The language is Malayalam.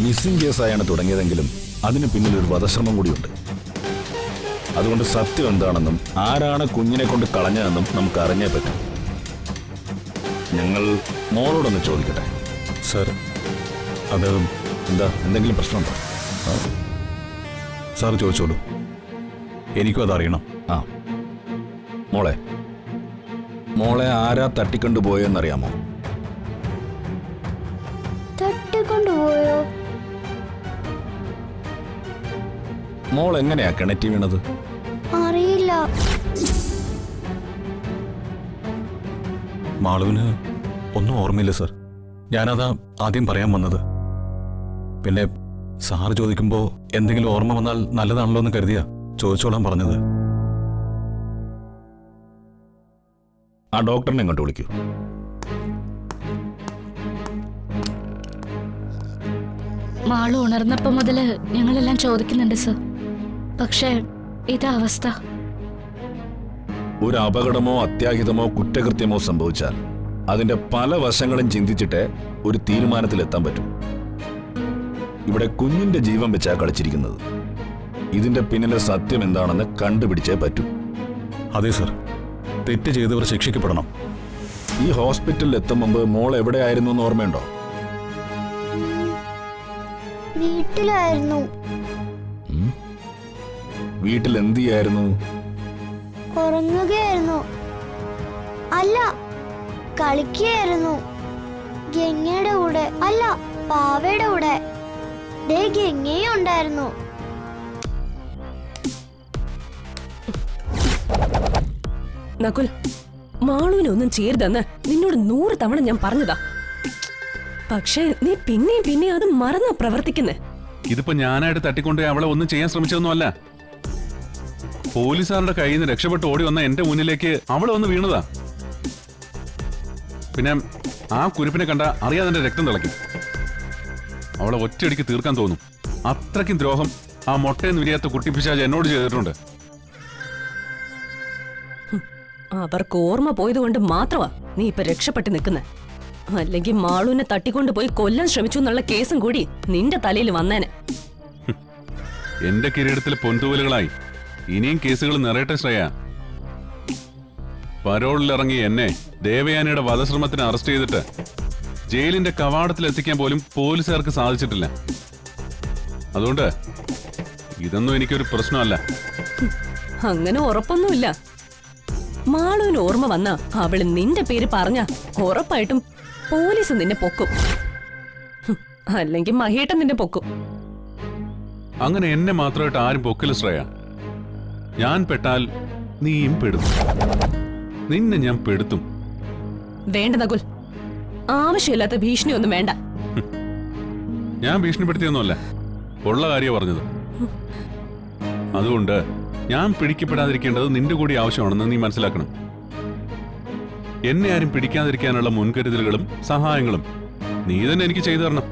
മിസ്സിംഗ് കേസായാണ് തുടങ്ങിയതെങ്കിലും അതിന് പിന്നിൽ ഒരു വധശ്രമം കൂടിയുണ്ട്. അതുകൊണ്ട് സത്യം എന്താണെന്നും ആരാണ് കുഞ്ഞിനെ കൊണ്ട് കളഞ്ഞതെന്നും നമുക്ക് അറിഞ്ഞേ പറ്റും. ഞങ്ങൾ മോളോടൊന്ന് ചോദിക്കട്ടെ. സർ, അത് എന്തെങ്കിലും പ്രശ്നമുണ്ടോ? സാർ ചോദിച്ചോളൂ, എനിക്കും അതറിയണം. ആ മോളെ ആരാ തട്ടിക്കൊണ്ടുപോയെന്നറിയാമോ? തട്ടിക്കൊണ്ടുപോയോ? മോൾ എങ്ങനെയാ കിണറ്റി വീണത്? അറിയില്ല. മാളുവിന് ഒന്നും ഓർമ്മയില്ല സർ. ഞാനതാ ആദ്യം പറയാൻ വന്നത്. പിന്നെ സാറ് ചോദിക്കുമ്പോ എന്തെങ്കിലും ഓർമ്മ വന്നാൽ നല്ലതാണല്ലോ എന്ന് കരുതിയാ ചോദിച്ചോളാൻ പറഞ്ഞത്. ആ ഡോക്ടറിനെ ഇങ്ങോട്ട് വിളിക്കൂ. മാളു ഉണർന്നപ്പോ മുതല് ഞങ്ങളെല്ലാം ചോദിക്കുന്നുണ്ട് സർ. പക്ഷേ ഇതാ അവസ്ഥ. ഒരു അപകടമോ അത്യാഹിതമോ കുറ്റകൃത്യമോ സംഭവിച്ചാൽ അതിന്റെ പല വശങ്ങളും ചിന്തിച്ചിട്ട് ഒരു തീരുമാനത്തിലെത്താൻ പറ്റും. ഇവിടെ കുഞ്ഞിന്റെ ജീവൻ വെച്ചാ കളിച്ചിരിക്കുന്നത്. ഇതിന്റെ പിന്നിലെ സത്യം എന്താണെന്ന് കണ്ടുപിടിച്ചേ പറ്റൂ. അതെ സർ, തെറ്റ് ചെയ്തവർ ശിക്ഷിക്കപ്പെടണം. ഈ ഹോസ്പിറ്റലിൽ എത്തും മുമ്പ് മോൾ എവിടെയായിരുന്നു എന്ന് ഓർമ്മയുണ്ടോ? വീട്ടിലായിരുന്നു. വീട്ടിൽ എന്ത് ചെയ്യായിരുന്നു? ഉറങ്ങുകയായിരുന്നു. അല്ല, കളിക്കുകയായിരുന്നു. ഗംഗയുടെ കൂടെ. അല്ല, പാവയുടെ കൂടെ. ദേ ഗംഗയും ഉണ്ടായിരുന്നു. നകുൽ, മാളുവിനൊന്നും ചെയ്യരുതെന്ന് നിന്നോട് 100 തവണ ഞാൻ പറഞ്ഞതാ. പക്ഷേ നീ പിന്നെയും അത് മറന്നാ പ്രവർത്തിക്കുന്നേ. ഇതിപ്പോ ഞാനായിട്ട് തട്ടിക്കൊണ്ടുപോയി അവളെ ഒന്നും ചെയ്യാൻ ശ്രമിച്ചതൊന്നും അല്ല. പോലീസുകാരുടെ കയ്യിൽ നിന്ന് രക്ഷപ്പെട്ട് ഓടി വന്ന എന്റെ മുന്നിലേക്ക് അവളെ ഒന്ന് വീണതാ. പിന്നെ ആ കുരിപ്പിനെ കണ്ട അറിയാതെ എന്റെ രക്തം തിളയ്ക്കും. അവളെ ഒറ്റയടിക്ക് തീർക്കാൻ തോന്നും. അത്രയ്ക്കും ദ്രോഹം ആ മൊട്ടയെന്ന് വിരിയാത്ത കുട്ടിപ്പിശാച് എന്നോട് ചെയ്തിട്ടുണ്ട്. അവർക്ക് ഓർമ്മ പോയതുകൊണ്ട് മാത്രമാ നീ ഇപ്പൊ രക്ഷപ്പെട്ട് നിൽക്കുന്നെ. അല്ലെങ്കിൽ മാളുവിനെ തട്ടിക്കൊണ്ടുപോയി കൊല്ലാൻ ശ്രമിച്ചു എന്നുള്ള കേസും കൂടി നിന്റെ തലയിൽ വന്നേനെ. എന്റെ കിരീടത്തിൽ പൊന്തൂവലുകളായി ഇനിയും കേസുകൾ നിറയട്ടെ ശ്രേയ. പരോളിലിറങ്ങി എന്നെ ദേവയാനിയുടെ വധശ്രമത്തിന് അറസ്റ്റ് ചെയ്തിട്ട് ജയിലിന്റെ കവാടത്തിൽ എത്തിക്കാൻ പോലും പോലീസുകാർക്ക് സാധിച്ചിട്ടില്ല. അതുകൊണ്ട് ഇതൊന്നും എനിക്കൊരു പ്രശ്നമല്ല. അങ്ങനെ ഉറപ്പൊന്നുമില്ല. മാളുവിന് ഓർമ്മ വന്ന അവള് നിന്റെ പേര് പറഞ്ഞ ഉറപ്പായിട്ടും പോലീസ് നിന്നെ പൊക്കും. അല്ലെങ്കിൽ മഹേട്ടൻ നിന്നെ പൊക്കും. അങ്ങനെ എന്നെ മാത്രമായിട്ട് ആരും പൊക്കില്ല ശ്രേയ. ഞാൻ പെട്ടാൽ നീയും പെടും. നിന്നെ ഞാൻ പെടുത്തും. വേണ്ട നകുൽ, ആവശ്യമില്ലാത്ത ഭീഷണിയൊന്നും വേണ്ട. ഞാൻ ഭീഷണിപ്പെടുത്തിയൊന്നുമല്ല, ഉള്ള കാര്യം പറഞ്ഞത്. അതുകൊണ്ട് ഞാൻ പിടിക്കപ്പെടാതിരിക്കേണ്ടത് നിന്റെ കൂടി ആവശ്യമാണെന്ന് നീ മനസ്സിലാക്കണം. എന്നെ ആരും പിടിക്കാതിരിക്കാനുള്ള മുൻകരുതലുകളും സഹായങ്ങളും നീ തന്നെ എനിക്ക് ചെയ്തു തരണം.